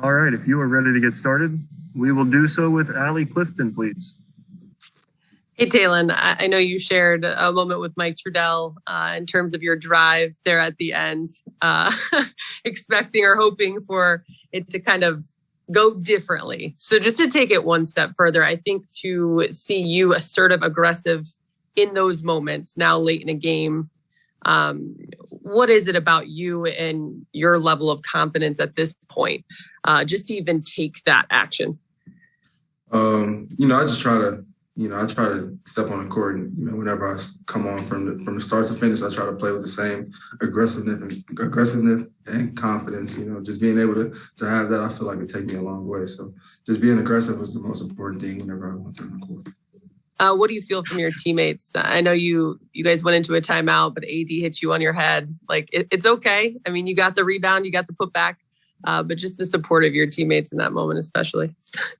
All right, if you are ready to get started, we will do so with Allie Clifton, please. Hey, Taylen, I know you shared a moment with Mike Trudell in terms of your drive there at the end, expecting or hoping for it to kind of go differently. So just to take it one step further, I think to see you assertive, aggressive in those moments now late in a game, what is it about you and your level of confidence at this point, just to even take that action? I just try to, I try to step on the court and, whenever I come on from the start to finish, I try to play with the same aggressiveness and confidence, just being able to have that, I feel like it take me a long way. So just being aggressive was the most important thing whenever I went on the court. What do you feel from your teammates? I know you guys went into a timeout, but AD hit you on your head. Like, it's okay. I mean, you got the rebound, you got the putback. But just the support of your teammates in that moment, especially.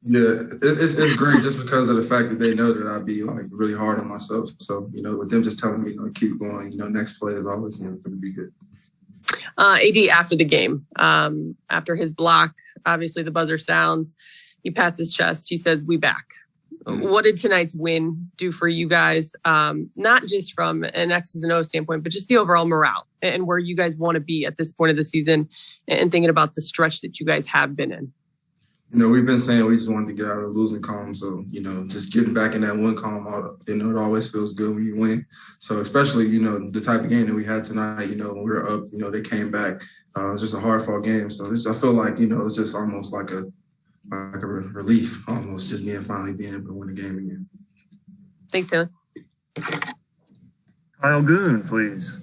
Yeah, it's great just because of the fact that they know that I'd be like really hard on myself. So, with them just telling me, keep going, next play is always going to be good. AD after the game, after his block, obviously the buzzer sounds, he pats his chest. He says, "We back." What did tonight's win do for you guys? Not just from an X's and O's standpoint, but just the overall morale and where you guys want to be at this point of the season and thinking about the stretch that you guys have been in. We've been saying we just wanted to get out of the losing column. So, just getting back in that one column, it always feels good when you win. So especially, the type of game that we had tonight, when we were up, they came back. It was just a hard-fought game. So I feel like, it's just almost like a relief, almost just finally being able to win the game again. Thanks, Taylor. Kyle Goon, please.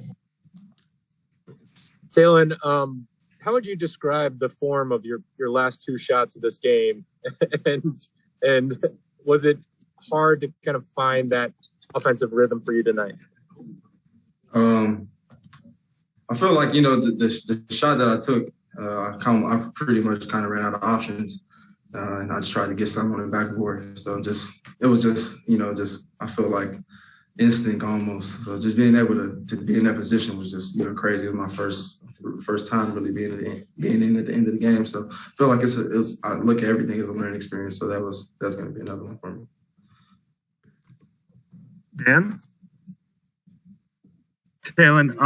Taylen, how would you describe the form of your last two shots of this game? and was it hard to kind of find that offensive rhythm for you tonight? I feel like, the shot that I took, I pretty much kind of ran out of options. And I just tried to get something on the backboard. So it was just, I feel like instinct almost. So just being able to be in that position was just, crazy. It was my first time really being in at the end of the game. So I feel like I look at everything as a learning experience. So that's going to be another one for me. Dan? Taylen,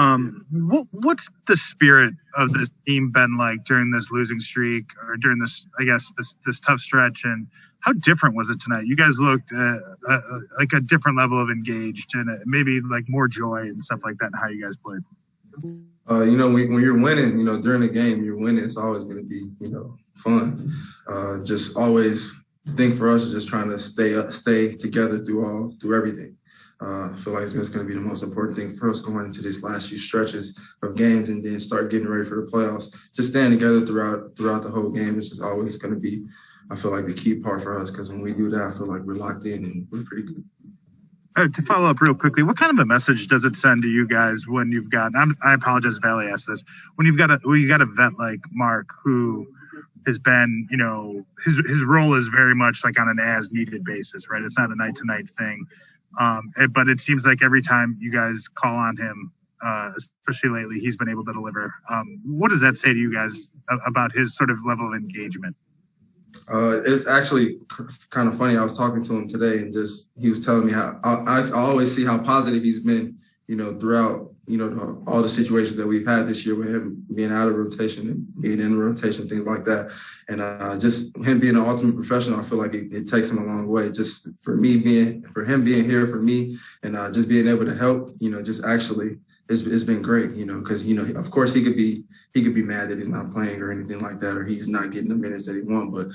what's the spirit of this team been like during this losing streak or during this, I guess, this tough stretch? And how different was it tonight? You guys looked like a different level of engaged and maybe like more joy and stuff like that in how you guys played. When you're winning, during the game, you're winning. It's always going to be, fun. Just always the thing for us is just trying to stay together through everything. I feel like it's going to be the most important thing for us going into these last few stretches of games and then start getting ready for the playoffs. Just staying together throughout the whole game is just always going to be, I feel like, the key part for us because when we do that, I feel like we're locked in and we're pretty good. To follow up real quickly, what kind of a message does it send to you guys when you've got? I apologize if Allie asked this. When you got a vet like Mark who has been, his role is very much like on an as-needed basis, right? It's not a night-to-night thing. But it seems like every time you guys call on him, especially lately, he's been able to deliver. What does that say to you guys about his sort of level of engagement? It's actually kind of funny. I was talking to him today and he was telling me how I always see how positive he's been, throughout, all the situations that we've had this year with him being out of rotation and being in rotation, things like that. And just him being an ultimate professional, I feel like it takes him a long way. Just for him being here for me and just being able to help, just actually it's been great, because, of course he could be mad that he's not playing or anything like that, or he's not getting the minutes that he wants. But,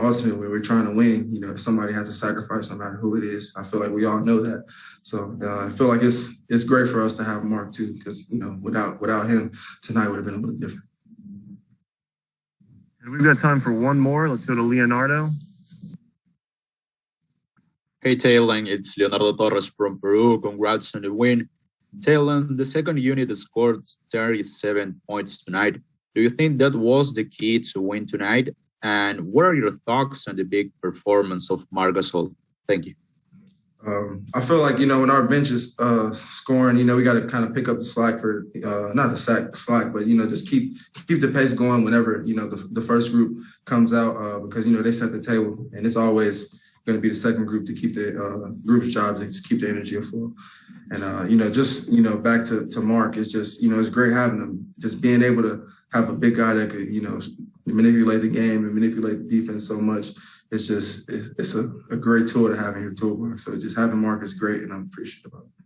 ultimately when we're trying to win, somebody has to sacrifice no matter who it is. I feel like we all know that. So I feel like it's great for us to have Mark too, because, without him tonight would have been a little different. And we've got time for one more. Let's go to Leonardo. Hey, Taylen, it's Leonardo Torres from Peru. Congrats on the win. Taylen, the second unit scored 37 points tonight. Do you think that was the key to win tonight? And what are your thoughts on the big performance of Marc Gasol? Thank you. I feel like, when our bench is scoring, we got to kind of pick up the slack for, not the slack, but, just keep the pace going whenever, the first group comes out because, they set the table. And it's always going to be the second group to keep the group's job, to just keep the energy afloat. And, back to Mark, it's just, it's great having him, just being able to have a big guy that could, manipulate the game and manipulate the defense so much. It's just, it's a great tool to have in your toolbox. So just having Mark is great, and I'm appreciative of it.